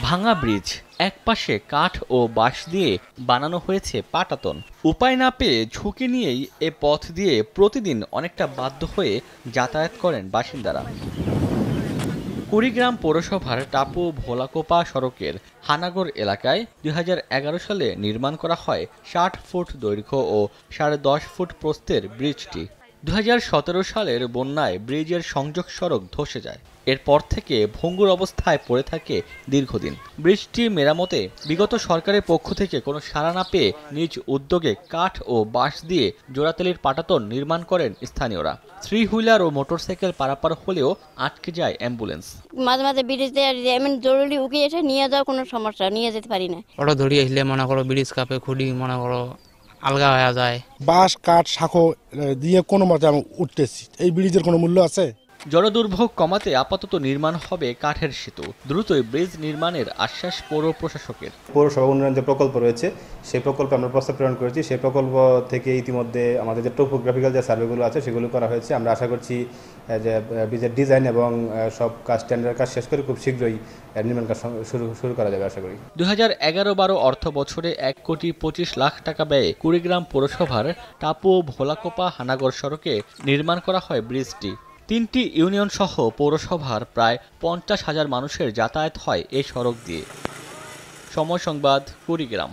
ভাঙা ব্রিজ, একপাশে কাঠ ও বাঁশ দিয়ে বানানো হয়েছে পাটাতন। উপায় না পেয়ে ঝুঁকি নিয়েই এ পথ দিয়ে প্রতিদিন অনেকটা বাধ্য হয়ে যাতায়াত করেন বাসিন্দারা। কুড়িগ্রাম পৌরসভার টাপু ভোলাকোপা সড়কের হানাগড় এলাকায় ২০১১ সালে নির্মাণ করা হয় ৬০ ফুট দৈর্ঘ্য ও ১০.৫ ফুট প্রস্থের ব্রিজটি। ২০১৭ সালের বন্যায় ব্রিজের সংযোগ সড়ক ধসে যায়। এরপর থেকে ভঙ্গুর অবস্থায় পড়ে থাকে দীর্ঘদিন। ব্রিজটি মেরামতে বিগত সরকারের পক্ষ থেকে কোনো সাড়া না পেয়ে নিজ উদ্যোগে কাঠ ও বাঁশ দিয়ে জোড়াতালির পাটাতন নির্মাণ করেন স্থানীয়রা। থ্রি হুইলার ও মোটরসাইকেল পারাপার হলেও আটকে যায় অ্যাম্বুলেন্স। মাঝে মাঝে ব্রিজে এমন জরুরি উকি এসে নিয়ে যাওয়া কোনো সমস্যা, নিয়ে যেতে পারি না। অটো ধরিয়ে আসলে মনে করো ব্রিজ কাপে খুঁড়ি মনে করো আলগা হয়ে যায়। বাঁশ কাঠ শাঁখো দিয়ে কোনো মতে আমি উঠতেছি, এই ব্রিজের কোনো মূল্য আছে? জনদুর্ভোগ কমাতে আপাতত নির্মাণ হবে কাঠের সেতু। দ্রুতই ব্রিজ নির্মাণের আশ্বাস পৌর প্রশাসকের। পৌরসভা উন্নয়ন যে প্রকল্প রয়েছে সেই প্রকল্পে আমরা প্রস্তাব প্রেরণ করেছি। সেই প্রকল্প থেকে ইতিমধ্যে আমাদের যে টোপোগ্রাফিক্যাল যে সার্ভেগুলো আছে সেগুলো করা হয়েছে। আমরা আশা করছি যে ব্রিজের ডিজাইন এবং সব কাজ টেন্ডারের কাজ শেষ করে খুব শীঘ্রই নির্মাণ কাজ শুরু করা যাবে আশা করি। ২০১১-১২ অর্থ বছরে ১,২৫,০০,০০০ টাকা ব্যয়ে কুড়িগ্রাম পৌরসভার টাপু ভোলাকোপা হানাগড় সড়কে নির্মাণ করা হয় ব্রিজটি। ৩টি ইউনিয়ন সহ পৌরসভার প্রায় ৫০,০০০ মানুষের যাতায়াত হয় এই সড়ক দিয়ে। সময় সংবাদ, কুড়িগ্রাম।